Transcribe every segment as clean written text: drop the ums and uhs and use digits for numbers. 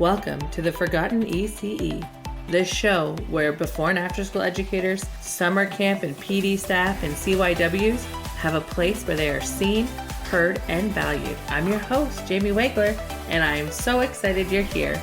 Welcome to the Forgotten ECE, the show where before and after school educators, summer camp and PD staff and CYWs have a place where they are seen, heard, and valued. I'm your host, Jamie Wegler, and I am so excited you're here.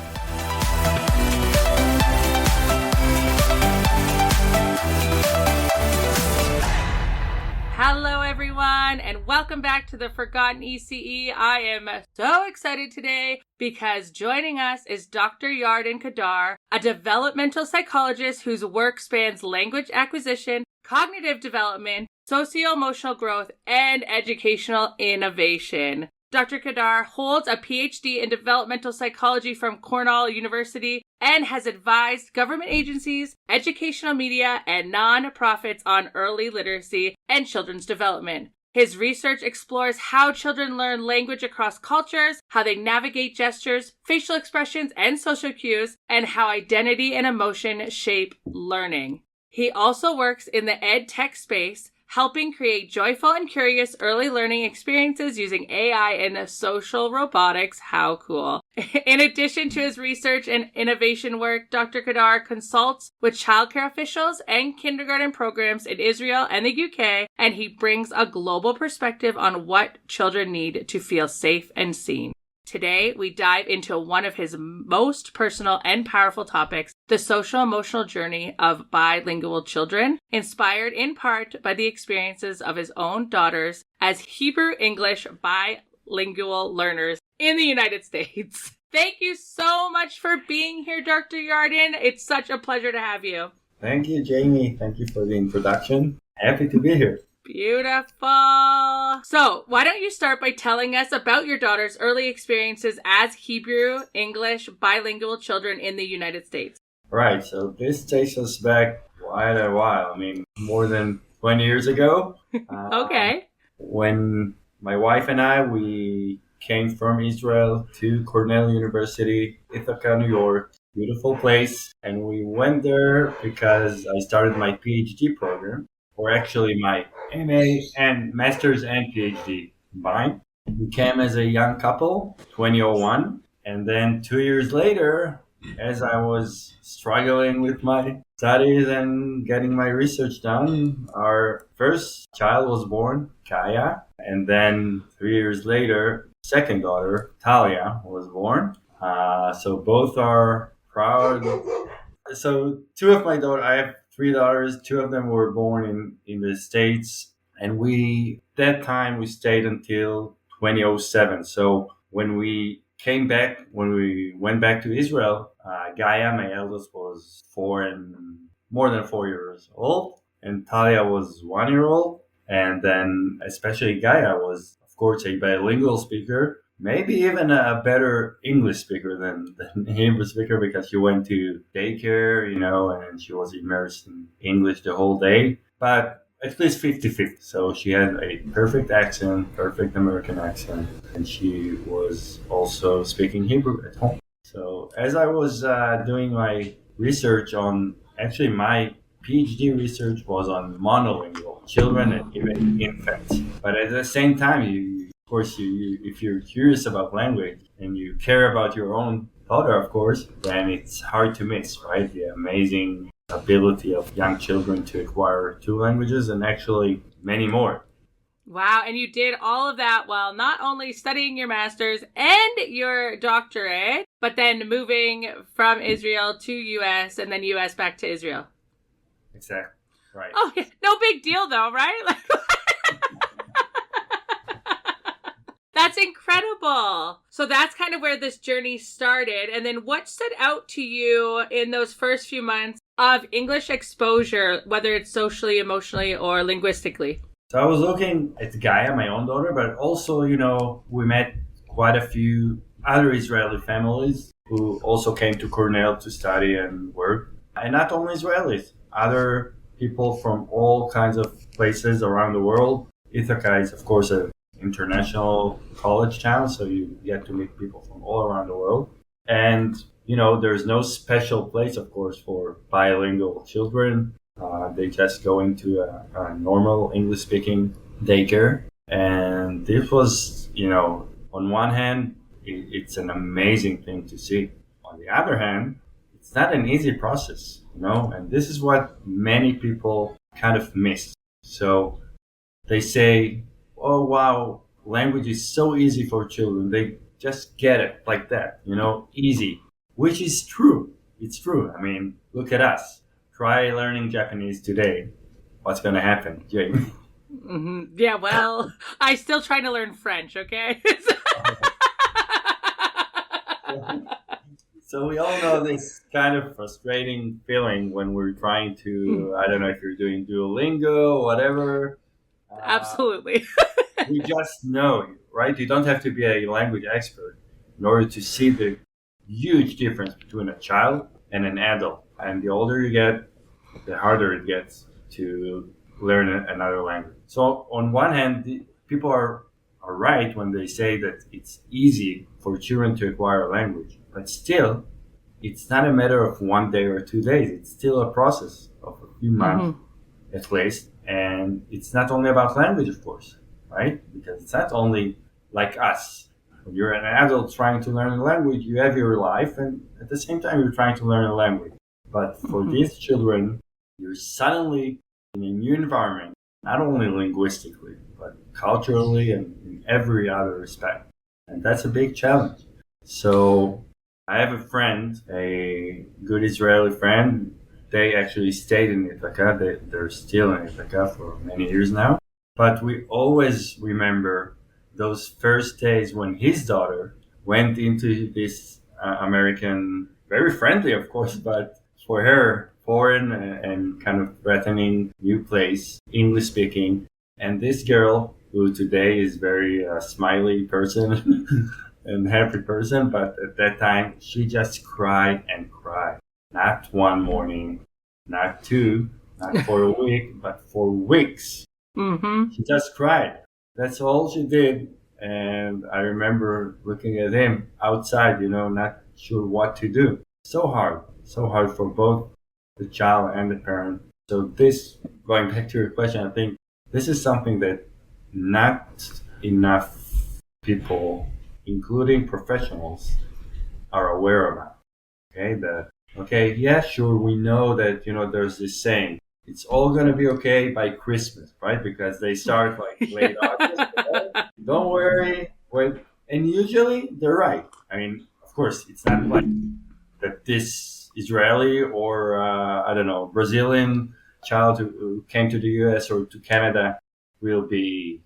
Hello, everyone, and welcome back to the Forgotten ECE. I am so excited today because joining us is Dr. Yarden Kedar, a developmental psychologist whose work spans language acquisition, cognitive development, socio-emotional growth, and educational innovation. Dr. Kedar holds a PhD in developmental psychology from Cornell University and has advised government agencies, educational media, and nonprofits on early literacy and children's development. His research explores how children learn language across cultures, how they navigate gestures, facial expressions, and social cues, and how identity and emotion shape learning. He also works in the EdTech space, helping create joyful and curious early learning experiences using AI and social robotics. How cool. In addition to his research and innovation work, Dr. Kedar consults with childcare officials and kindergarten programs in Israel and the UK, and he brings a global perspective on what children need to feel safe and seen. Today, we dive into one of his most personal and powerful topics, the social-emotional journey of bilingual children, inspired in part by the experiences of his own daughters as Hebrew-English bilingual learners in the United States. Thank you so much for being here, Dr. Yarden. It's such a pleasure to have you. Thank you, Jamie. Thank you for the introduction. Happy to be here. Beautiful. So, why don't you start by telling us about your daughter's early experiences as Hebrew-English bilingual children in the United States? Right. So this takes us back quite a while. I mean, more than 20 years ago. Okay. When my wife and we came from Israel to Cornell University, Ithaca, New York. Beautiful place. And we went there because I started my PhD program, or actually my MA and Master's and PhD combined. We came as a young couple, 2001. And then 2 years later, as I was struggling with my studies and getting my research done, our first child was born, Kaya. And then 3 years later, second daughter, Talia, was born. So both are proud. So two of my daughters, I have three daughters, two of them were born in the States. And that time we stayed until 2007. So when we went back to Israel, Gaia, my eldest, was more than 4 years old. And Talia was 1 year old. And then especially Gaia was, of course, a bilingual speaker, maybe even a better English speaker than Hebrew speaker, because she went to daycare, and she was immersed in English the whole day. But at least 50-50. So she had a perfect accent, perfect American accent, and she was also speaking Hebrew at home. So as I was doing my research actually my PhD research was on monolingual children and even infants. But at the same time, of course, if you're curious about language and you care about your own daughter, of course, then it's hard to miss, right? The amazing ability of young children to acquire two languages and actually many more. Wow, and you did all of that while not only studying your master's and your doctorate, but then moving from Israel to U.S. and then U.S. back to Israel. Exactly, right. Oh, yeah. No big deal though, right? That's incredible. So that's kind of where this journey started. And then what stood out to you in those first few months of English exposure, whether it's socially, emotionally, or linguistically? So I was looking at Gaia, my own daughter, but also, we met quite a few other Israeli families who also came to Cornell to study and work. And not only Israelis, other people from all kinds of places around the world. Ithaca is, of course, an international college town, so you get to meet people from all around the world. And, there's no special place, of course, for bilingual children. They just go into a normal English-speaking daycare. And this was, on one hand, it's an amazing thing to see. On the other hand, it's not an easy process, and this is what many people kind of miss. So they say, oh, wow, language is so easy for children. They just get it like that, easy, which is true. It's true. I mean, look at us. Try learning Japanese today. What's going to happen, Jake? Mm-hmm. Yeah, well, I still trying to learn French, okay? So we all know this kind of frustrating feeling when we're trying to, I don't know if you're doing Duolingo or whatever. Absolutely. We just know, right? You don't have to be a language expert in order to see the huge difference between a child and an adult. And the older you get, the harder it gets to learn another language. So on one hand, people are right when they say that it's easy for children to acquire a language. But still, it's not a matter of 1 day or 2 days. It's still a process of a few months at least. And it's not only about language, of course, right? Because it's not only like us. When you're an adult trying to learn a language, you have your life, and at the same time, you're trying to learn a language. But for these children, you're suddenly in a new environment, not only linguistically, but culturally and in every other respect. And that's a big challenge. So I have a friend, a good Israeli friend. They actually stayed in Ithaca. They're still in Ithaca for many years now. But we always remember those first days when his daughter went into this American, very friendly, of course, but for her, foreign and kind of threatening new place, English speaking. And this girl, who today is very smiley person and happy person, but at that time, she just cried and cried. Not one morning, not two, not for a week, but for weeks. She just cried. That's all she did. And I remember looking at him outside, not sure what to do. So hard for both the child and the parent. So this, going back to your question, I think this is something that not enough people, including professionals, are aware about. Okay, yeah, sure, we know that, there's this saying, it's all going to be okay by Christmas, right? Because they start like late August. Don't worry. Wait. And usually they're right. I mean, of course, it's not like that this Israeli or, I don't know, Brazilian child who came to the US or to Canada will be,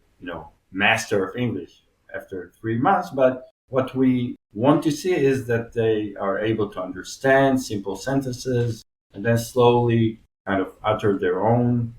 master of English after 3 months. But what we want to see is that they are able to understand simple sentences and then slowly kind of utter their own,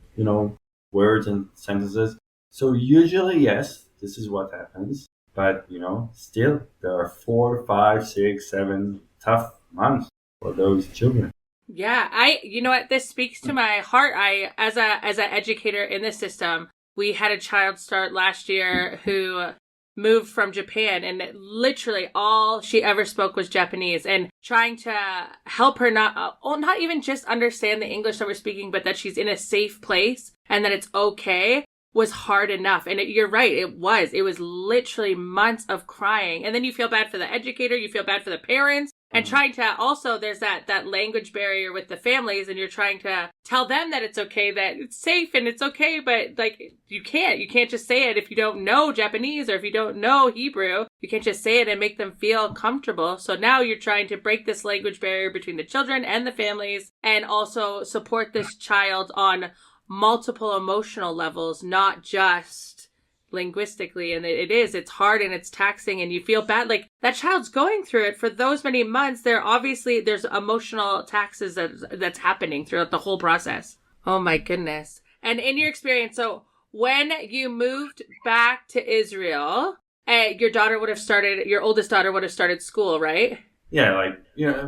words and sentences. So usually, yes, this is what happens. But, still there are 4, 5, 6, 7 tough months for those children. Yeah, you know what, this speaks to my heart. As an educator in the system, we had a child start last year who moved from Japan, and literally all she ever spoke was Japanese, and trying to help her not even just understand the English that we're speaking, but that she's in a safe place and that it's okay was hard enough. And you're right, it was literally months of crying. And then you feel bad for the educator, you feel bad for the parents, and trying to also, there's that language barrier with the families, and you're trying to tell them that it's okay, that it's safe and it's okay, but like you can't just say it if you don't know Japanese or if you don't know Hebrew. You can't just say it and make them feel comfortable. So now you're trying to break this language barrier between the children and the families, and also support this child on multiple emotional levels, not just linguistically. And it's hard and it's taxing, and you feel bad. Like, that child's going through it for those many months. There's emotional taxes that's happening throughout the whole process. Oh my goodness. And in your experience, so when you moved back to Israel, your oldest daughter would have started school, right? Yeah,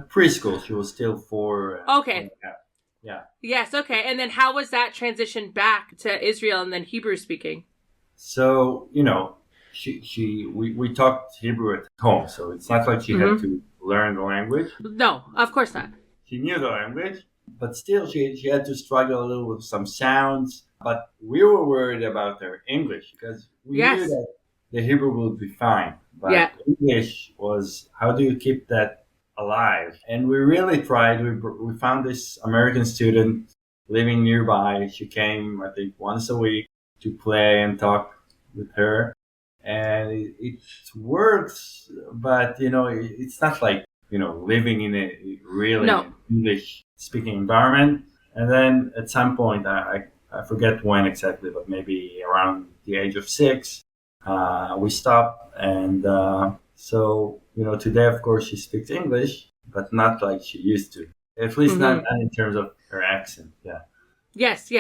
preschool. She was still 4. Okay. Yeah. Yes, okay. And then how was that transition back to Israel and then Hebrew speaking? So, we talked Hebrew at home, so it's not like she had to learn the language. No, of course not. She knew the language, but still she had to struggle a little with some sounds. But we were worried about her English because we knew that the Hebrew would be fine. But English was, how do you keep that alive. And we really tried. We found this American student living nearby. She came, I think, once a week to play and talk with her. And it works, but, it's not like, living in a really No. English speaking environment. And then at some point, I forget when exactly, but maybe around the age of 6, we stopped. And so, today, of course, she speaks English, but not like she used to. At least not in terms of her accent. Yeah. Yes.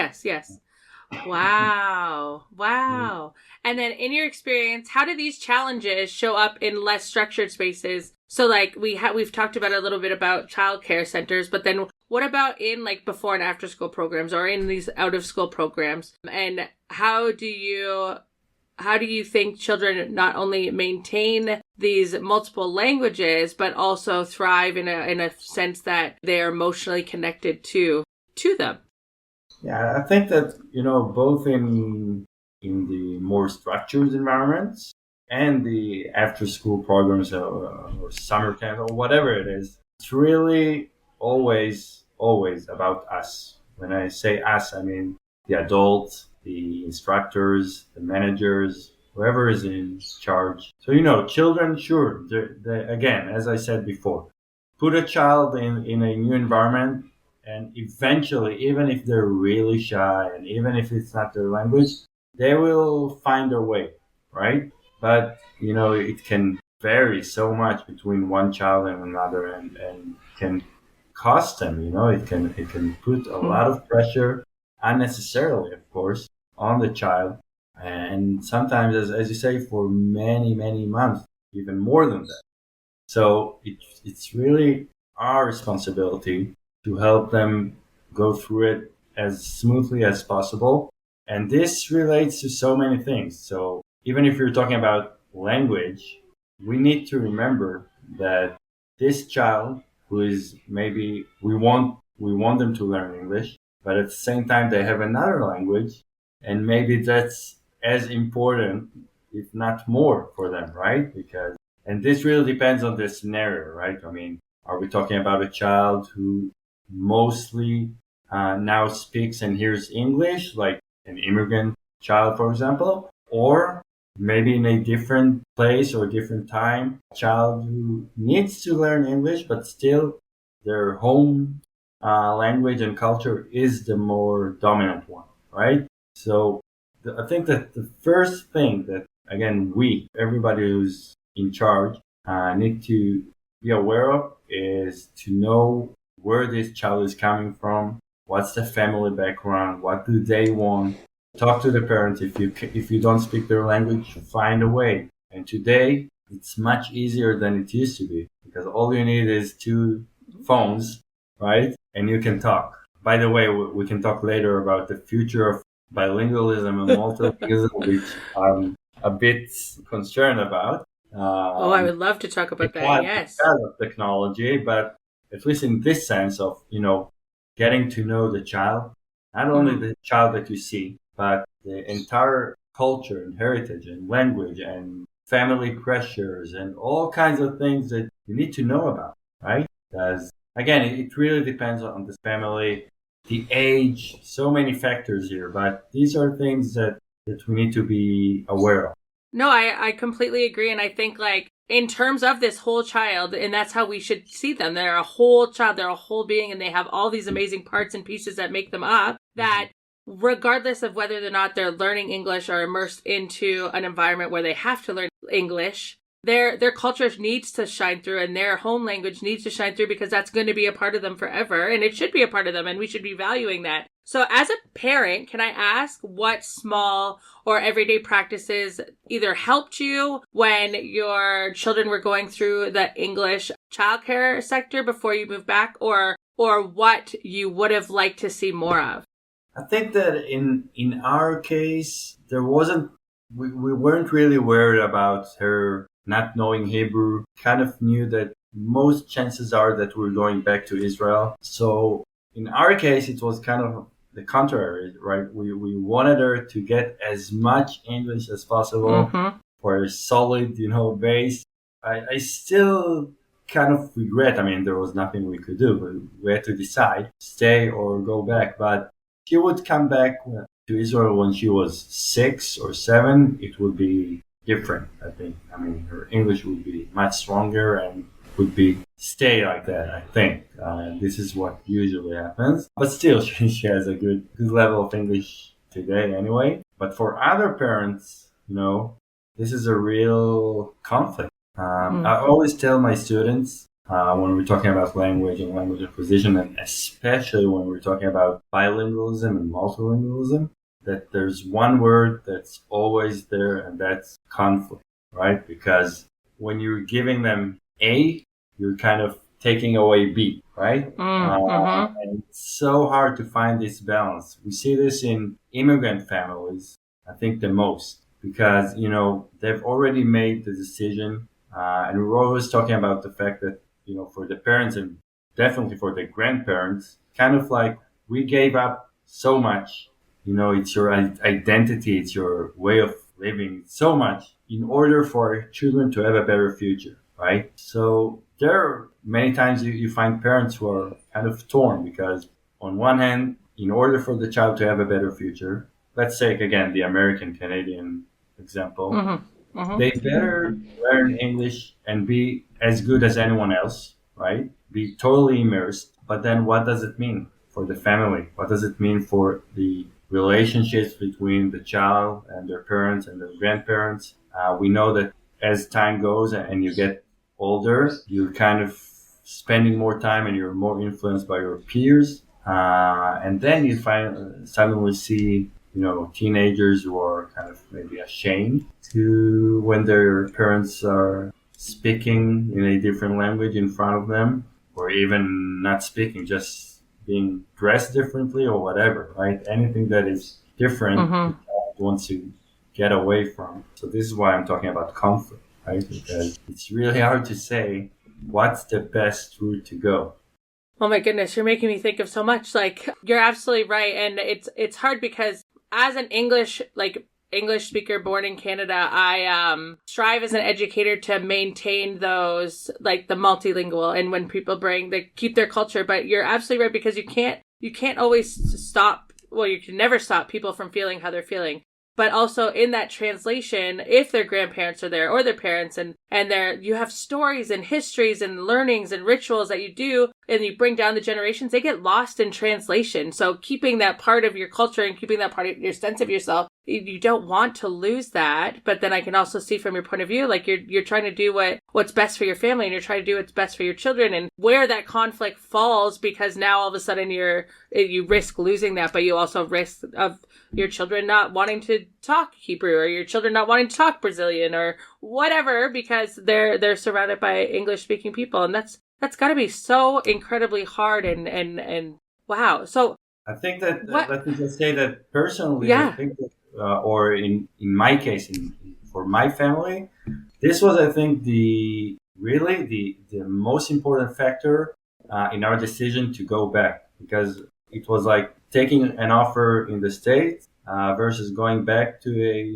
Wow. And then in your experience, how do these challenges show up in less structured spaces? So like we've talked about a little bit about childcare centers, but then what about in like before and after school programs or in these out of school programs? And how do you think children not only maintain these multiple languages, but also thrive in a sense that they're emotionally connected to them? Yeah, I think that, both in the more structured environments and the after school programs or summer camp or whatever it is, it's really always about us. When I say us, I mean the adults, the instructors, the managers, whoever is in charge. So, children, sure, they again, as I said before, put a child in a new environment, and eventually, even if they're really shy and even if it's not their language, they will find their way, right? But, it can vary so much between one child and another, and can cost them, it can put a lot of pressure, unnecessarily, of course, on the child. And sometimes, as you say, for many, many months, even more than that. So it's really our responsibility to help them go through it as smoothly as possible. And this relates to so many things. So even if you're talking about language, we need to remember that this child who is maybe we want them to learn English, but at the same time they have another language, and maybe that's as important, if not more, for them, right? And this really depends on the scenario, right? I mean, are we talking about a child who mostly now speaks and hears English, like an immigrant child, for example, or maybe in a different place or different time, a child who needs to learn English, but still their home language and culture is the more dominant one, right? So I think that the first thing that, again, everybody who's in charge, need to be aware of is to know where this child is coming from, what's the family background, what do they want. Talk to the parents. If you don't speak their language, find a way. And today, it's much easier than it used to be, because all you need is 2 phones, right? And you can talk. By the way, we can talk later about the future of bilingualism and multilingualism, which I'm a bit concerned about. I would love to talk about that. Yes. Because of technology, but at least in this sense of, getting to know the child, not only the child that you see, but the entire culture and heritage and language and family pressures and all kinds of things that you need to know about, right? Because, again, it really depends on the family, the age, so many factors here, but these are things that we need to be aware of. No, I completely agree. And I think like in terms of this whole child, and that's how we should see them. They're a whole child, they're a whole being, and they have all these amazing parts and pieces that make them up, that regardless of whether or not they're learning English or immersed into an environment where they have to learn English, their culture needs to shine through and their home language needs to shine through, because that's going to be a part of them forever, and it should be a part of them, and we should be valuing that. So as a parent, can I ask what small or everyday practices either helped you when your children were going through the English childcare sector before you moved back, or what you would have liked to see more of? I think that in our case, we weren't really worried about her not knowing Hebrew. Kind of knew that most chances are that we're going back to Israel. So in our case, it was kind of the contrary, right? We wanted her to get as much English as possible for a solid, base. I still kind of regret. I mean, there was nothing we could do, but we had to decide stay or go back. But she would come back to Israel when she was 6 or 7. It would be different, I think. I mean, her English would be much stronger and would be stay like that, I think. This is what usually happens. But still, she has a good level of English today anyway. But for other parents, this is a real conflict. I always tell my students when we're talking about language and language acquisition, and especially when we're talking about bilingualism and multilingualism, that there's one word that's always there, and that's conflict, right? Because when you're giving them A, you're kind of taking away B, right? And it's so hard to find this balance. We see this in immigrant families, I think the most, because, they've already made the decision. And we're always talking about the fact that, for the parents and definitely for the grandparents, kind of like we gave up so much. It's your identity, it's your way of living so much in order for children to have a better future, right? So there are many times you find parents who are kind of torn because on one hand, in order for the child to have a better future, let's take again the American Canadian example, they better learn English and be as good as anyone else, right? Be totally immersed. But then what does it mean for the family? What does it mean for the relationships between the child and their parents and their grandparents? We know that as time goes and you get older, you're kind of spending more time and you're more influenced by your peers. And then you suddenly see teenagers who are kind of maybe ashamed to when their parents are speaking in a different language in front of them, or even not speaking, just being dressed differently or whatever, right? Anything that is different, the child wants to get away from. So this is why I'm talking about conflict, right? Because it's really hard to say what's the best route to go. Oh my goodness, you're making me think of so much. Like, you're absolutely right. And it's hard because as an English speaker born in Canada, I strive as an educator to maintain those, like the multilingual, and when people they keep their culture. But you're absolutely right, because you can't always stop. Well, you can never stop people from feeling how they're feeling. But also in that translation, if their grandparents are there or their parents, and you have stories and histories and learnings and rituals that you do, and you bring down the generations, they get lost in translation. So keeping that part of your culture and keeping that part of your sense of yourself, you don't want to lose that. But then I can also see from your point of view, like you're trying to do what's best for your family, and you're trying to do what's best for your children, and where that conflict falls, because now all of a sudden you risk losing that, but you also risk of your children not wanting to talk Hebrew, or your children not wanting to talk Brazilian or whatever, because they're surrounded by English speaking people. And that's got to be so incredibly hard and wow. So I think that let me just say that personally, yeah. I think that, or in my case, for my family, this was, I think, the most important factor in our decision to go back, because it was like taking an offer in the States versus going back to a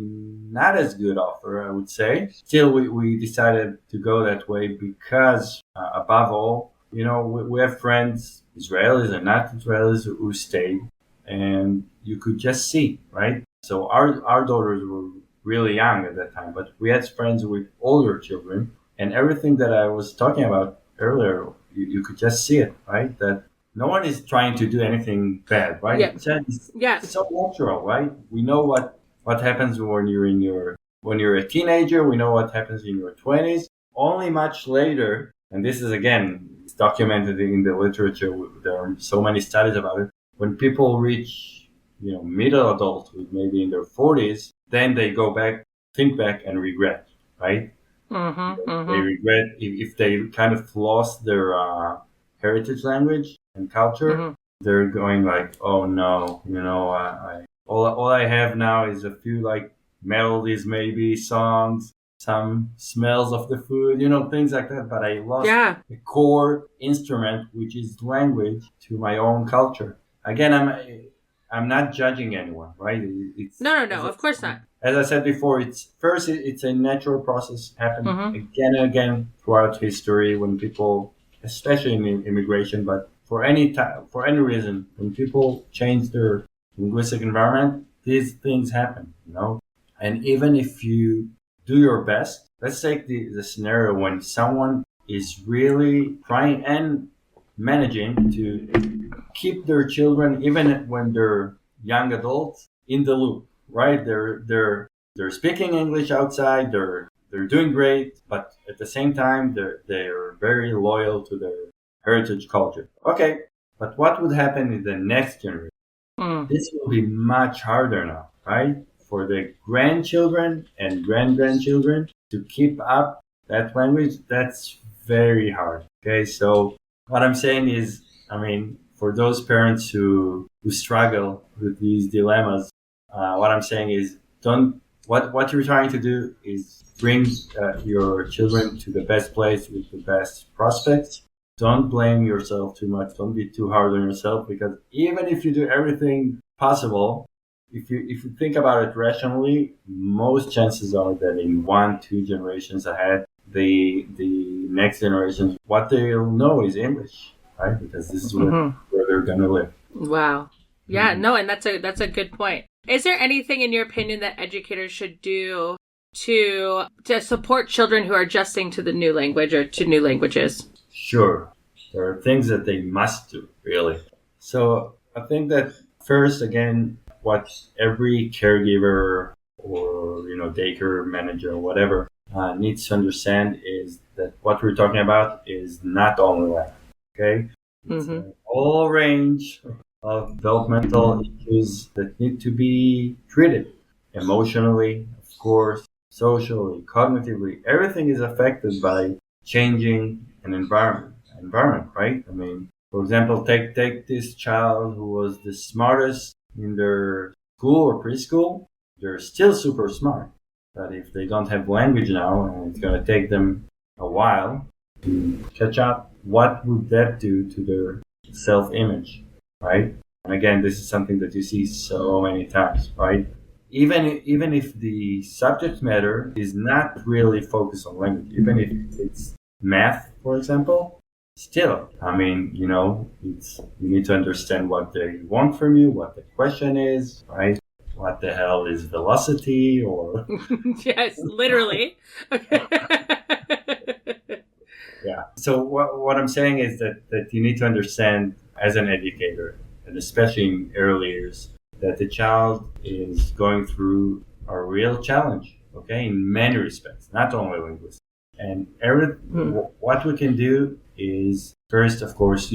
not as good offer, I would say. Still, we decided to go that way because, above all, we have friends, Israelis and not Israelis, who stayed, and you could just see, right? So our daughters were really young at that time, but we had friends with older children, and everything that I was talking about earlier, you could just see it, right? That no one is trying to do anything bad, right? Yeah. It's so natural, right? We know what happens when you're a teenager. We know what happens in your 20s. Only much later, and this is again it's documented in the literature. There are so many studies about it. When people reach, middle adulthood, maybe in their 40s, then they go back, think back, and regret, right? They regret if they kind of lost their heritage language and culture. They're going like, oh no, all I have now is a few like melodies, maybe songs, some smells of the food, things like that. But I lost the core instrument, which is language, to my own culture. Again, I'm not judging anyone, right? It's No, as of course not. as I said before, it's a natural process happened Mm-hmm. again and again throughout history when people, especially in immigration, but for any reason, when people change their linguistic environment, these things happen, And even if you do your best, let's take the scenario when someone is really trying and managing to keep their children, even when they're young adults, in the loop, right? They're speaking English outside. They're doing great, but at the same time, they're very loyal to their heritage culture. Okay, but what would happen in the next generation? Mm. This will be much harder now, right? For the grandchildren and grandchildren to keep up that language, that's very hard. Okay, so what I'm saying is, for those parents who struggle with these dilemmas, what I'm saying is, don't. What you're trying to do is bring your children to the best place with the best prospects. Don't blame yourself too much. Don't be too hard on yourself, because even if you do everything possible, if you think about it rationally, most chances are that in 1-2 generations ahead, the next generation, what they'll know is English, right? Because this is where they're gonna live. Wow. Yeah, no, and that's a good point. Is there anything, in your opinion, that educators should do to support children who are adjusting to the new language or to new languages? Sure. There are things that they must do, really. So I think that first, again, what every caregiver or daycare manager or whatever needs to understand is that what we're talking about is not only language. Okay, it's a whole range of developmental issues that need to be treated emotionally, of course, socially, cognitively. Everything is affected by changing an environment, right? For example, take this child who was the smartest in their school or preschool. They're still super smart, but if they don't have language now, and it's going to take them a while to catch up, what would that do to their self-image, right? And again, this is something that you see so many times, right? Even if the subject matter is not really focused on language, even if it's math, for example, still, you need to understand what they want from you, what the question is, right? What the hell is velocity, or yes, literally. Yeah. So what I'm saying is that you need to understand as an educator, and especially in early years, that the child is going through a real challenge, okay, in many respects, not only linguistics. And what we can do is, first, of course,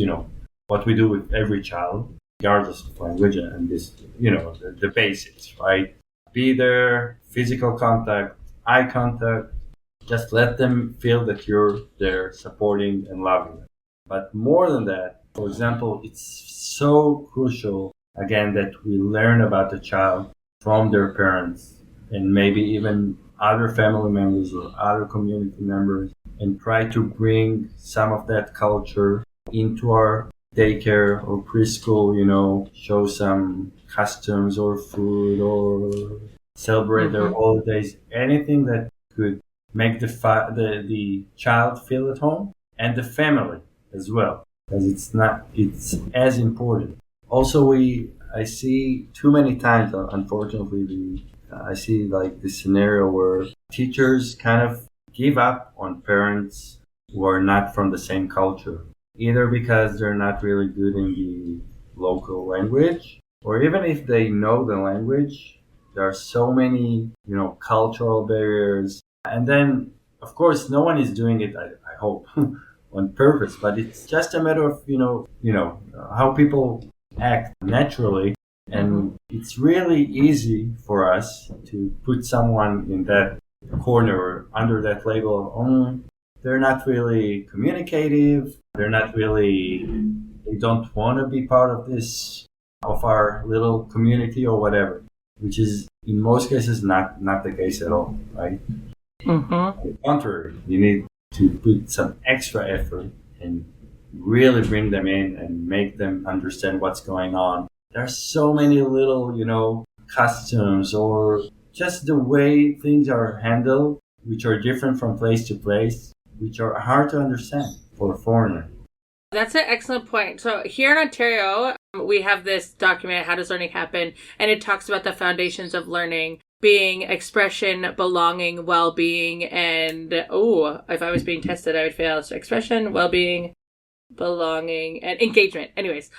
what we do with every child, regardless of language, and this, the basics, right? Be there, physical contact, eye contact. Just let them feel that you're there, supporting and loving them. But more than that, for example, it's so crucial, again, that we learn about the child from their parents and maybe even other family members or other community members, and try to bring some of that culture into our daycare or preschool, show some customs or food or celebrate their holidays, anything that could make the child feel at home, and the family as well, because it's as important. Also, I see too many times, unfortunately, I see like this scenario where teachers kind of give up on parents who are not from the same culture, either because they're not really good in the local language, or even if they know the language, there are so many, cultural barriers. And then, of course, no one is doing it, I hope, on purpose, but it's just a matter of, how people act naturally. And it's really easy for us to put someone in that corner or under that label of, they're not really communicative, they don't want to be part of our little community or whatever, which is in most cases not the case at all, right? On the contrary, you need to put some extra effort and really bring them in and make them understand what's going on, There are so many little, customs or just the way things are handled, which are different from place to place, which are hard to understand for a foreigner. That's an excellent point. So here in Ontario, we have this document, How Does Learning Happen? And it talks about the foundations of learning being expression, belonging, well-being, and, if I was being tested, I would fail. So expression, well-being, belonging, and engagement. Anyways.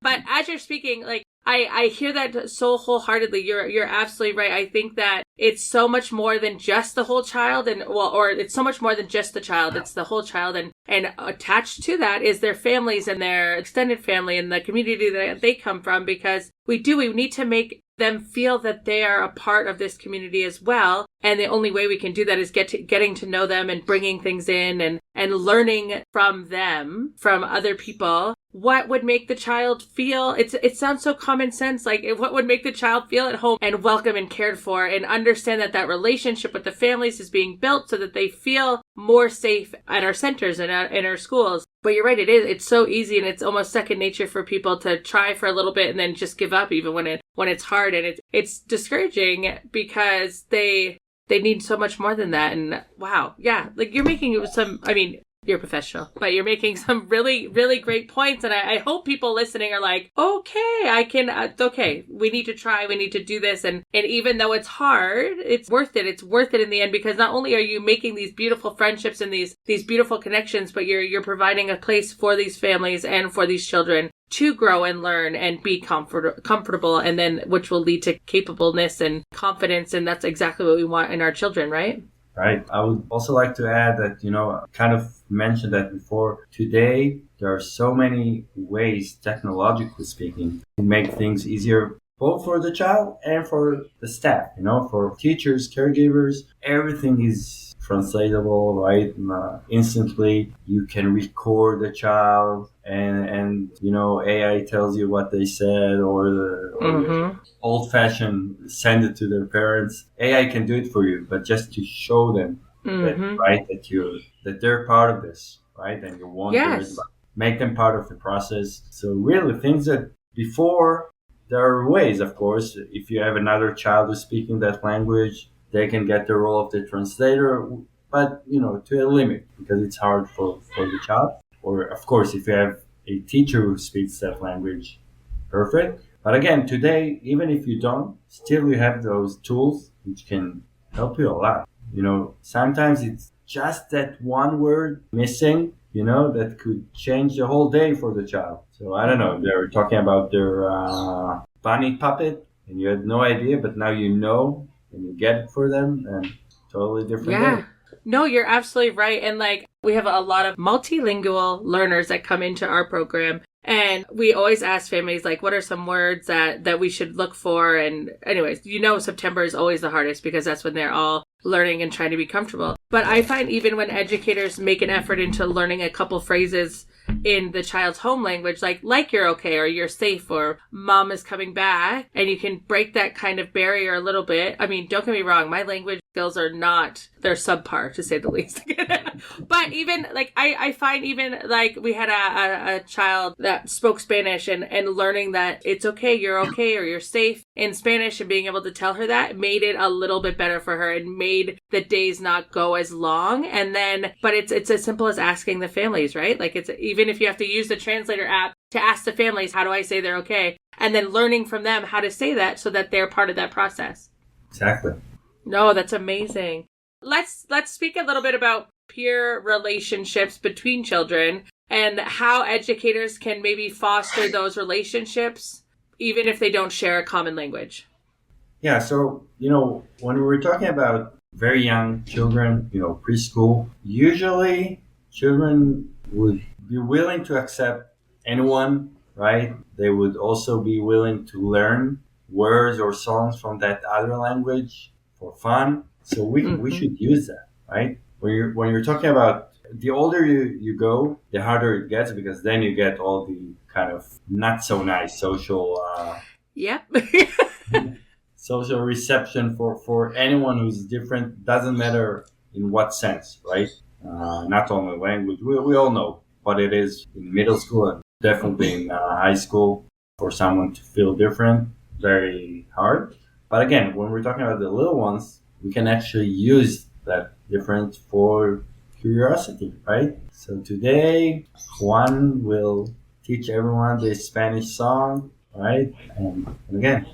But as you're speaking, like, I hear that so wholeheartedly. You're absolutely right. I think that it's so much more than just the whole child, or it's so much more than just the child. It's the whole child, and attached to that is their families and their extended family and the community that they come from, because we need to make them feel that they are a part of this community as well. And the only way we can do that is getting to know them and bringing things in and learning from them, from other people. What would make the child feel? It sounds so common sense. Like, what would make the child feel at home and welcome and cared for, and understand that relationship with the families is being built so that they feel more safe at our centers and in our schools. But you're right, it's so easy, and it's almost second nature for people to try for a little bit and then just give up even when it's hard, and it's discouraging because they need so much more than that. And wow, yeah, like you're making you're a professional, but you're making some really, really great points. And I hope people listening are like, okay, we need to try, we need to do this. And even though it's hard, it's worth it. It's worth it in the end, because not only are you making these beautiful friendships and these beautiful connections, but you're providing a place for these families and for these children to grow and learn and be comfortable, and then which will lead to capableness and confidence. And that's exactly what we want in our children, right? Right. I would also like to add that, I kind of mentioned that before. Today, there are so many ways, technologically speaking, to make things easier, both for the child and for the staff, for teachers, caregivers. Everything is translatable, right? Instantly, you can record the child and AI tells you what they said, or the old-fashioned send it to their parents. AI can do it for you, but just to show them that, right, that they're part of this, right, and you want to make them part of the process. So really, things that before, there are ways, of course. If you have another child who's speaking that language, they can get the role of the translator, but to a limit, because it's hard for the child. Or of course, if you have a teacher who speaks that language, perfect. But again, today, even if you don't, still you have those tools which can help you a lot. Sometimes it's just that one word missing, that could change the whole day for the child. So I don't know, they were talking about their bunny puppet, and you had no idea, but now you know, and you get it for them, and totally different day. No, you're absolutely right. And like, we have a lot of multilingual learners that come into our program. And we always ask families, like, what are some words that we should look for? And anyways, September is always the hardest, because that's when they're all learning and trying to be comfortable. But I find even when educators make an effort into learning a couple phrases in the child's home language, like you're okay, or you're safe, or mom is coming back, and you can break that kind of barrier a little bit. I mean, don't get me wrong, my language skills they're subpar, to say the least. But even like, I find even like we had a child that spoke Spanish, and learning that it's okay, you're okay, or you're safe in Spanish, and being able to tell her that made it a little bit better for her, and made the days not go as long. And then, but it's as simple as asking the families, right? Like, it's even if you have to use the translator app to ask the families, how do I say they're okay? And then learning from them how to say that so that they're part of that process. Exactly. No, that's amazing. Let's speak a little bit about peer relationships between children, and how educators can maybe foster those relationships, even if they don't share a common language. Yeah, so, when we're talking about very young children, preschool, usually children would be willing to accept anyone, right? They would also be willing to learn words or songs from that other language for fun. So we should use that, right? When you're talking about, the older you go, the harder it gets, because then you get all the kind of not so nice social social reception for anyone who's different. Doesn't matter in what sense, right? Not only language. We all know what it is in middle school, and definitely in high school. for someone to feel different, very hard. But again, when we're talking about the little ones, we can actually use that difference for curiosity, right? So today, Juan will teach everyone the Spanish song, right? And again,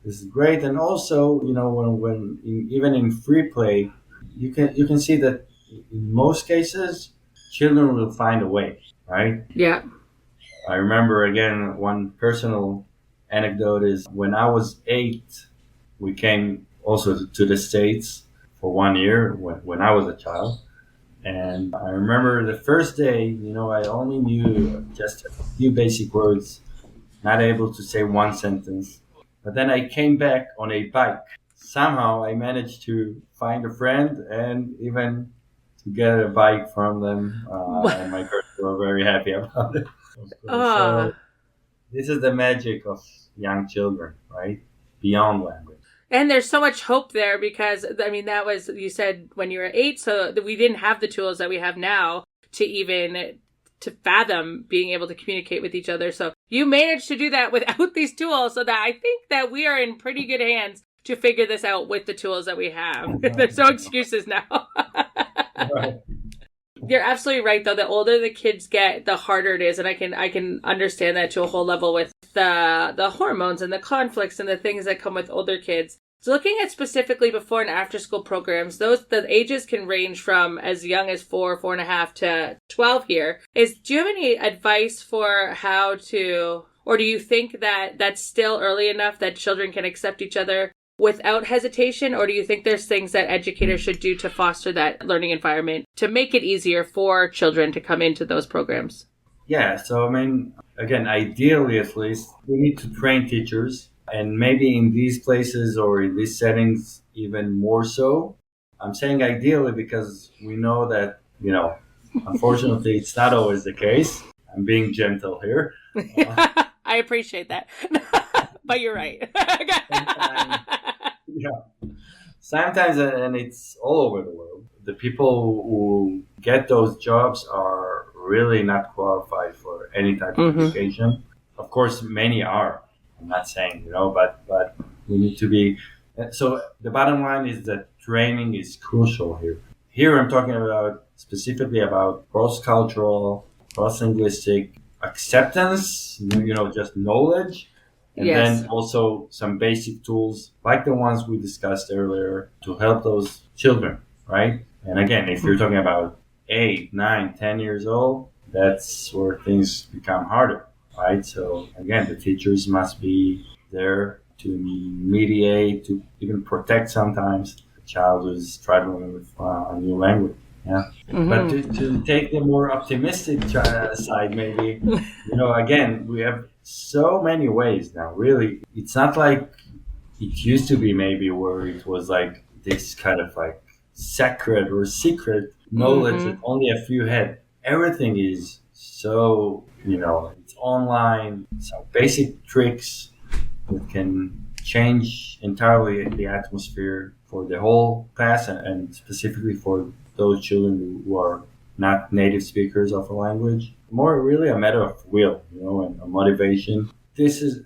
this is great. And also, even in free play, you can see that in most cases, children will find a way, right? Yeah. I remember again one personal anecdote is when I was 8, we came also to the States for 1 year when I was a child. And I remember the first day, I only knew just a few basic words, not able to say one sentence. But then I came back on a bike. Somehow I managed to find a friend and even to get a bike from them. And my parents were very happy about it. So this is the magic of young children, right? Beyond language. And there's so much hope there because, that was, you said when you were 8, so we didn't have the tools that we have now to fathom being able to communicate with each other. So you managed to do that without these tools, so that I think that we are in pretty good hands to figure this out with the tools that we have. There's no excuses now. Right. You're absolutely right, though. The older the kids get, the harder it is. And I can understand that to a whole level with the hormones and the conflicts and the things that come with older kids. So looking at specifically before and after school programs, the ages can range from as young as 4.5 to 12 here. Do you have any advice for how to, or do you think that that's still early enough that children can accept each other without hesitation? Or do you think there's things that educators should do to foster that learning environment to make it easier for children to come into those programs? Yeah, so again, ideally at least, we need to train teachers, and maybe in these places or in these settings even more so. I'm saying ideally because we know that, unfortunately it's not always the case. I'm being gentle here. I appreciate that. But you're right. Sometimes, and it's all over the world, the people who get those jobs are really not qualified for any type of education. Of course, many are. I'm not saying, but we need to be. So the bottom line is that training is crucial here. Here I'm talking specifically about cross-cultural, cross-linguistic acceptance, just knowledge. And then also some basic tools like the ones we discussed earlier to help those children, right? And again, if you're talking about 8, 9, 10 years old, that's where things become harder, right? So again, the teachers must be there to mediate, to even protect sometimes the child who's struggling with a new language. Yeah. But to take the more optimistic side, maybe, again, we have so many ways now, really. It's not like it used to be maybe where it was like this kind of like sacred or secret knowledge that only a few had. Everything is so, it's online, some basic tricks that can change entirely the atmosphere for the whole class and specifically for those children who are not native speakers of a language. More really a matter of will, and motivation. This is,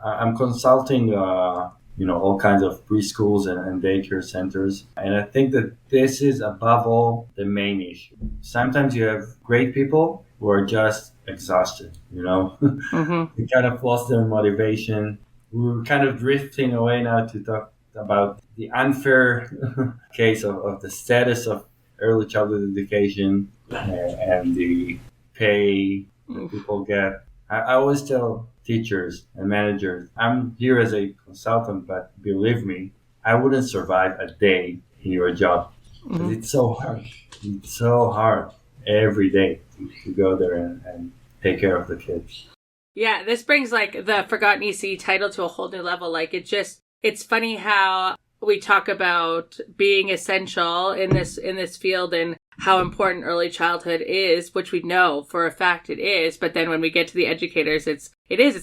I'm consulting, all kinds of preschools and daycare centers. And I think that this is above all the main issue. Sometimes you have great people who are just exhausted, They kind of lost their motivation. We're kind of drifting away now to talk about the unfair case of the status of early childhood education and the pay that people get. I always tell teachers and managers, I'm here as a consultant, but believe me, I wouldn't survive a day in your job. Because it's so hard. It's so hard every day to go there and take care of the kids. Yeah, this brings the Forgotten ECE title to a whole new level. It's funny how we talk about being essential in this field and how important early childhood is, which we know for a fact it is. But then when we get to the educators, it's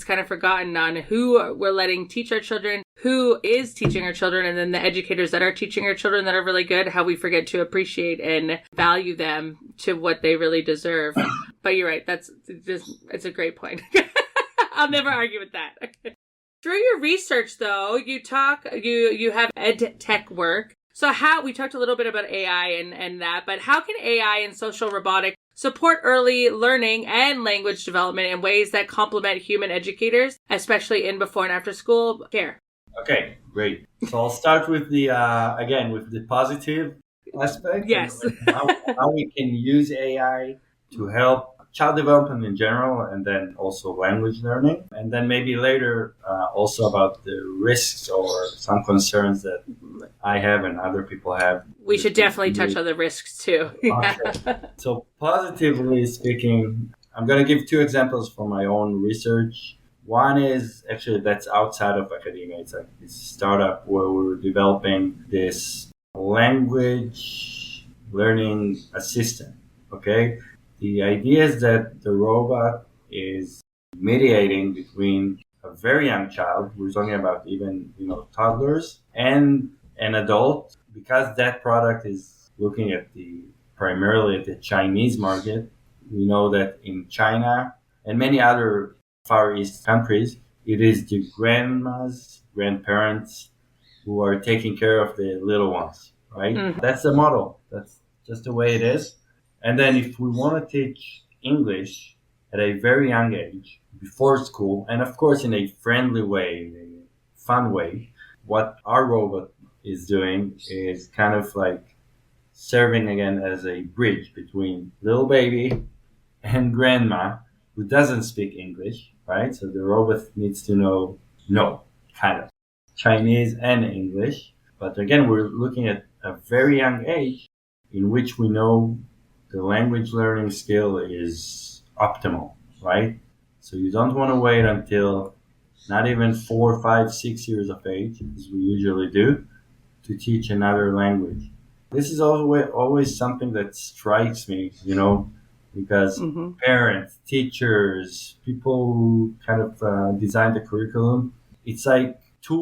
kind of forgotten on who we're letting teach our children, who is teaching our children, and then the educators that are teaching our children that are really good, how we forget to appreciate and value them to what they really deserve. But you're right. It's a great point. I'll never argue with that. Through your research, though, you have EdTech work. So we talked a little bit about AI and that, but how can AI and social robotics support early learning and language development in ways that complement human educators, especially in before and after school care? Okay, great. So I'll start with the positive aspect. Yes. And how we can use AI to help child development in general, and then also language learning. And then maybe later also about the risks or some concerns that I have and other people have. We should definitely touch on the risks too. Okay. So positively speaking, I'm going to give two examples from my own research. One is actually that's outside of academia. It's like this startup where we're developing this language learning assistant. Okay. The idea is that the robot is mediating between a very young child, we're talking about even, toddlers, and an adult. Because that product is looking at primarily at the Chinese market, we know that in China and many other Far East countries, it is the grandmas, grandparents who are taking care of the little ones, right? Mm-hmm. That's the model. That's just the way it is. And then if we want to teach English at a very young age, before school, and of course in a friendly way, in a fun way, what our robot is doing is kind of like serving again as a bridge between little baby and grandma who doesn't speak English, right? So the robot needs to know, kind of Chinese and English. But again, we're looking at a very young age in which we know the language learning skill is optimal, right? So you don't want to wait until not even 4, 5, 6 years of age, as we usually do, to teach another language. This is always something that strikes me, because parents, teachers, people who kind of design the curriculum, it's like two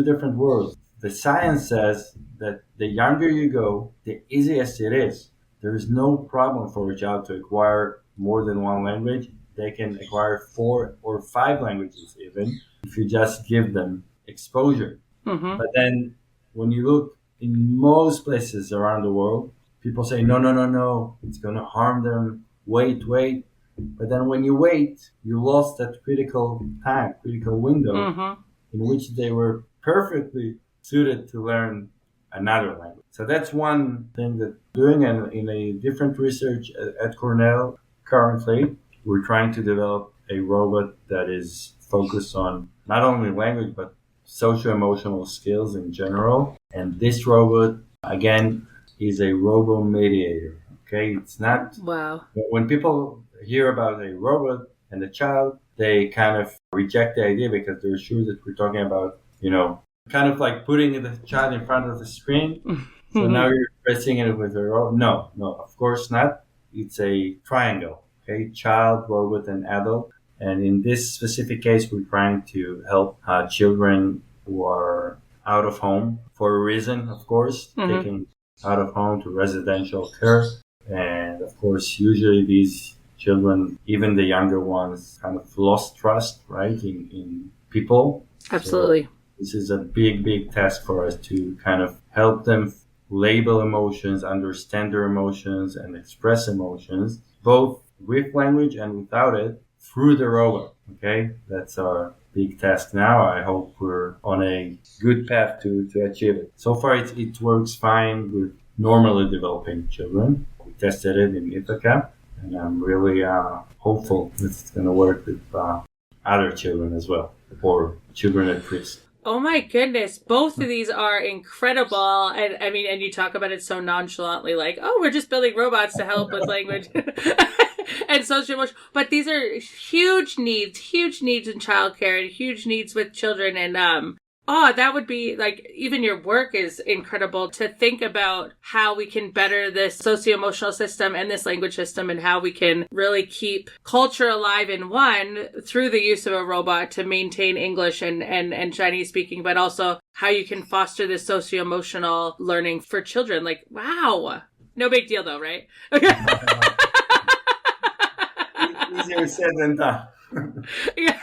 different worlds. The science says that the younger you go, the easiest it is. There is no problem for a child to acquire more than one language. They can acquire 4 or 5 languages even if you just give them exposure. Mm-hmm. But then when you look in most places around the world, people say, no, it's going to harm them. Wait. But then when you wait, you lost that critical window in which they were perfectly suited to learn another language. So that's one thing that doing, and in a different research at Cornell currently, we're trying to develop a robot that is focused on not only language, but socio-emotional skills in general. And this robot, again, is a robo-mediator. Okay, it's not... Wow. When people hear about a robot and a child, they kind of reject the idea because they're sure that we're talking about, kind of like putting the child in front of the screen. So now you're pressing it with a robot. No, of course not. It's a triangle. Okay, child, robot, and adult. And in this specific case, we're trying to help children who are out of home for a reason, of course, taken out of home to residential care. And of course, usually these children, even the younger ones, kind of lost trust, right, in people. Absolutely. So this is a big task for us to kind of help them label emotions, understand their emotions, and express emotions, both with language and without it, through the robot. Okay, that's our big task now. I hope we're on a good path to achieve it. So far, it works fine with normally developing children. We tested it in Ithaca, and I'm really hopeful that it's going to work with other children as well, or children at risk. Oh my goodness, both of these are incredible. And I mean, and you talk about it so nonchalantly, like, oh, we're just building robots to help with language and social emotion. But these are huge needs in childcare and huge needs with children. And that would be like, even your work is incredible to think about how we can better this socio-emotional system and this language system, and how we can really keep culture alive in one through the use of a robot to maintain English and Chinese speaking, but also how you can foster this socio-emotional learning for children. Like, wow. No big deal though, right? Easier said than done. Yeah.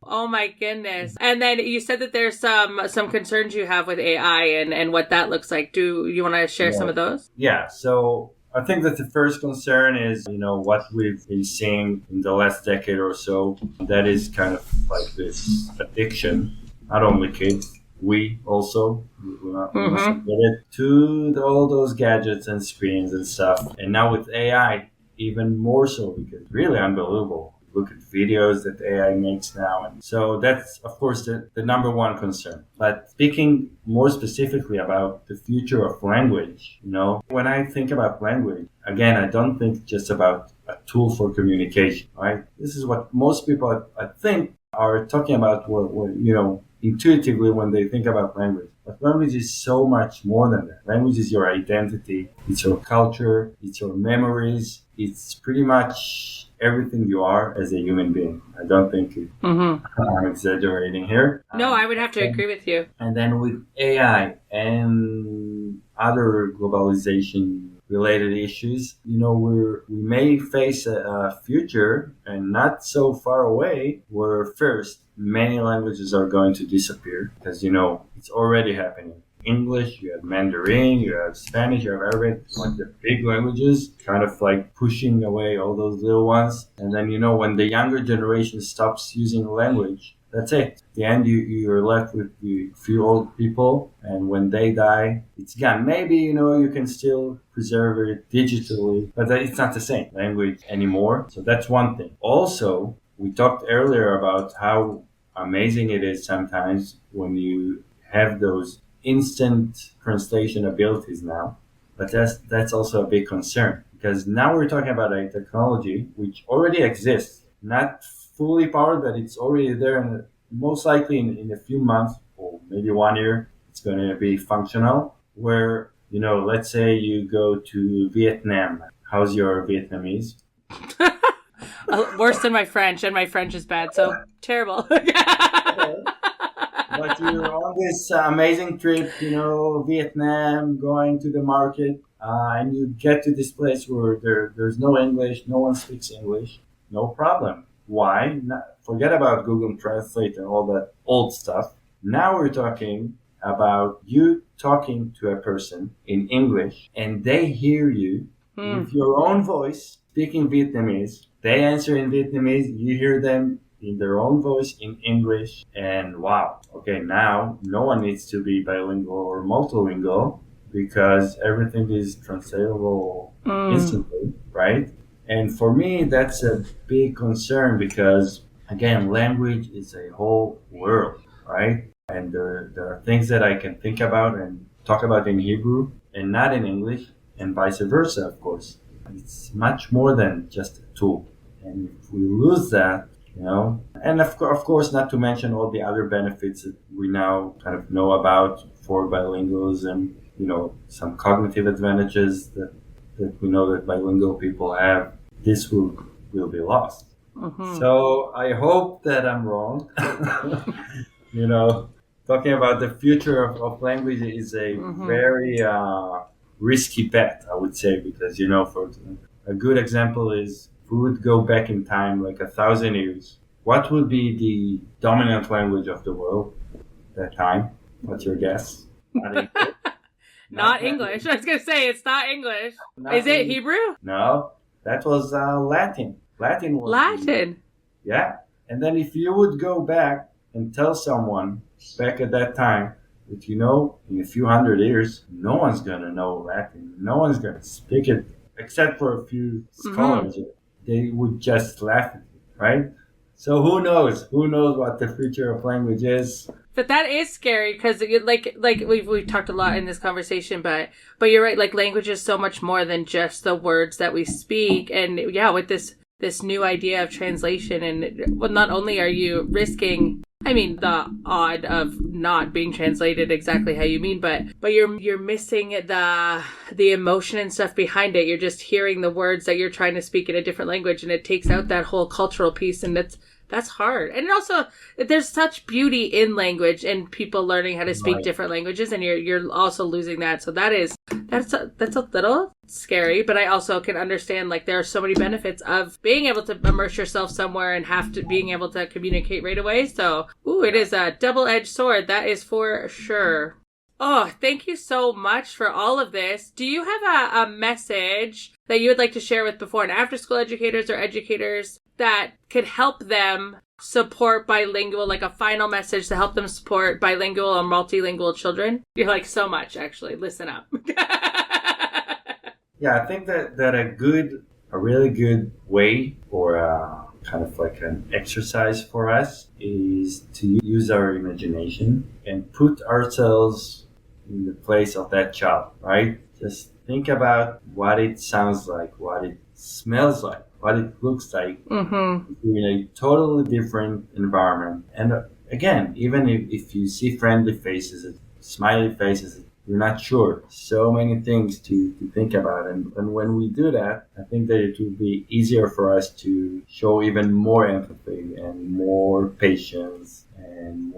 Oh my goodness. And then you said that there's some concerns you have with AI and what that looks like. Do you want to share some of those? Yeah. So I think that the first concern is, what we've been seeing in the last decade or so. That is kind of like this addiction, not only kids, we also, we must admit it, to all those gadgets and screens and stuff. And now with AI, even more so, because it's really unbelievable. Look at videos that AI makes now. And so that's, of course, the number one concern. But speaking more specifically about the future of language, when I think about language, again, I don't think just about a tool for communication, right? This is what most people, I think, are talking about, intuitively when they think about language. But language is so much more than that. Language is your identity, it's your culture, it's your memories, it's pretty much everything you are as a human being. I don't think I'm exaggerating here. No, I would have to agree with you. And then with AI and other globalization related issues, we may face a future, and not so far away, where first, many languages are going to disappear because, it's already happening. English, you have Mandarin, you have Spanish, you have Arabic, like the big languages, kind of like pushing away all those little ones. And then, when the younger generation stops using a language, that's it. At the end, you're left with the few old people, and when they die, it's gone. Maybe, you can still preserve it digitally, but it's not the same language anymore. So that's one thing. Also, we talked earlier about how amazing it is sometimes when you have those instant translation abilities now. But that's also a big concern, because now we're talking about a technology which already exists, not fully powered, but it's already there, and most likely in a few months or maybe 1 year, it's going to be functional. Where, let's say you go to Vietnam. How's your Vietnamese? Worse than my French, and my French is bad, so terrible. But you're on this amazing trip, Vietnam, going to the market, and you get to this place where there's no English, no one speaks English, no problem. Why? Forget about Google Translate and all that old stuff. Now we're talking about you talking to a person in English, and they hear you with your own voice speaking Vietnamese. They answer in Vietnamese, you hear them in their own voice in English, and wow. Okay, now no one needs to be bilingual or multilingual because everything is translatable instantly, right? And for me, that's a big concern because, again, language is a whole world, right? And there are things that I can think about and talk about in Hebrew and not in English, and vice versa, of course. It's much more than just a tool. And if we lose that, and of course, not to mention all the other benefits that we now kind of know about for bilingualism, some cognitive advantages that we know that bilingual people have, this will be lost. So I hope that I'm wrong. Talking about the future of language is a very risky bet, I would say, because, for a good example is, if we would go back in time like 1,000 years, what would be the dominant language of the world at that time? What's your guess? Not English. I was going to say, it's not English. Is it Hebrew? No, that was Latin. Latin? Yeah. And then if you would go back and tell someone back at that time that, in a few hundred years, no one's going to know Latin. No one's going to speak it except for a few scholars. They would just laugh at it, right? So who knows? Who knows what the future of language is? But that is scary because, like we've talked a lot in this conversation, but you're right. Like, language is so much more than just the words that we speak, and with this new idea of translation, and not only are you risking, the odd of not being translated exactly how you mean, but you're missing the emotion and stuff behind it. You're just hearing the words that you're trying to speak in a different language, and it takes out that whole cultural piece, and That's hard. And also, there's such beauty in language and people learning how to speak different languages, and you're also losing that. So that's a little scary, but I also can understand, like, there are so many benefits of being able to immerse yourself somewhere and being able to communicate right away. So, it is a double-edged sword. That is for sure. Oh, thank you so much for all of this. Do you have a message that you would like to share with before and after school educators or educators that could help them support bilingual, like a final message to help them support bilingual or multilingual children? You're like, so much, actually. Listen up. Yeah, I think that a really good way, or kind of like an exercise for us, is to use our imagination and put ourselves in the place of that child, right? Just think about what it sounds like, what it smells like, what it looks like in a totally different environment. And again, even if you see friendly faces, smiley faces, you're not sure. So many things to think about. And when we do that, I think that it will be easier for us to show even more empathy and more patience and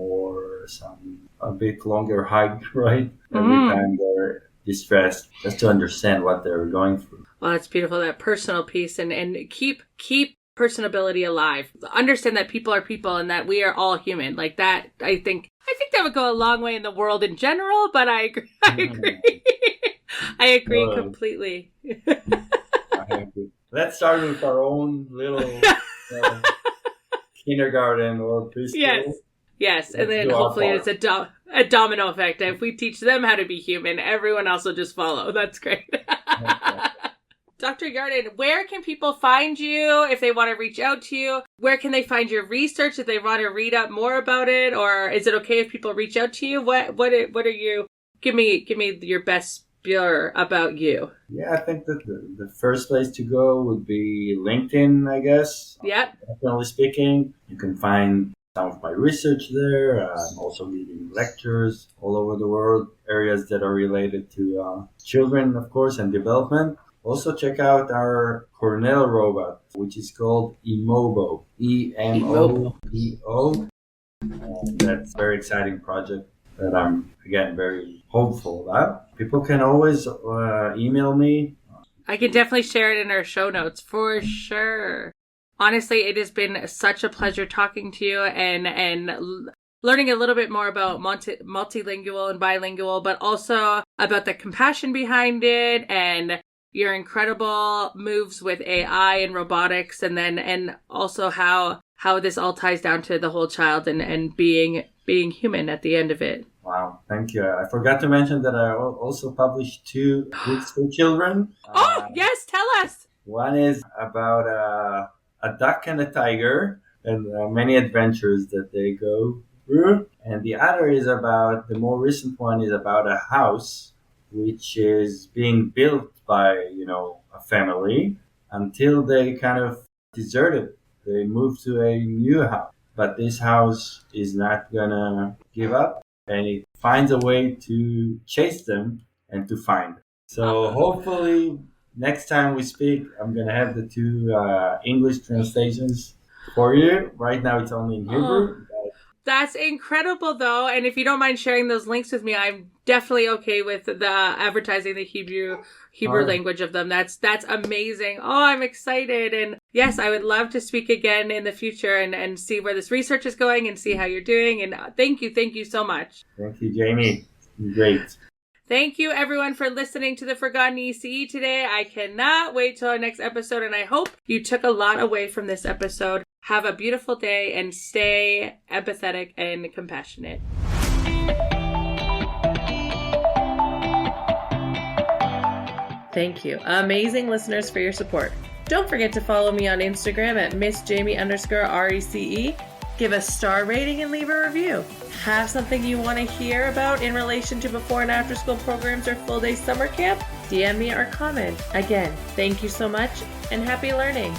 a bit longer hug, right? Every time they're distressed, just to understand what they're going through. Well, that's beautiful, that personal piece, and keep personability alive. Understand that people are people and that we are all human. Like that, I think that would go a long way in the world in general, but I agree. I agree completely. I agree. Let's start with our own little kindergarten or preschool. Yes, and then hopefully it's a domino effect. If we teach them how to be human, everyone else will just follow. That's great. Dr. Yarden, where can people find you if they want to reach out to you? Where can they find your research if they want to read up more about it? Or is it okay if people reach out to you? What are you? Give me your best spiel about you. Yeah, I think that the first place to go would be LinkedIn, I guess. Yep. Definitely speaking. You can find some of my research there. I'm also giving lectures all over the world, areas that are related to children, of course, and development. Also check out our Cornell robot, which is called Emobo, EMOBO. That's a very exciting project that I'm, again, very hopeful about. People can always email me. I can definitely share it in our show notes for sure. Honestly, it has been such a pleasure talking to you and learning a little bit more about multilingual and bilingual, but also about the compassion behind it and your incredible moves with AI and robotics, and also how this all ties down to the whole child and being human at the end of it. Wow, thank you. I forgot to mention that I also published 2 books for children. Yes, tell us. One is about a duck and a tiger and many adventures that they go through. And the other is the more recent one is about a house which is being built by, a family until they kind of deserted. They moved to a new house. But this house is not gonna give up, and it finds a way to chase them and to find them. So hopefully next time we speak, I'm gonna have the 2 English translations for you. Right now it's only in Hebrew. That's incredible, though. And if you don't mind sharing those links with me, I'm definitely okay with the advertising the Hebrew language of them. That's amazing. Oh, I'm excited. And yes, I would love to speak again in the future and see where this research is going and see how you're doing. And thank you so much. Thank you, Jamie. You're great. Thank you, everyone, for listening to the Forgotten ECE today. I cannot wait till our next episode, and I hope you took a lot away from this episode. Have a beautiful day and stay empathetic and compassionate. Thank you, amazing listeners, for your support. Don't forget to follow me on Instagram at MissJamie_RECE. Give a star rating and leave a review. Have something you want to hear about in relation to before and after school programs or full day summer camp? DM me or comment. Again, thank you so much and happy learning.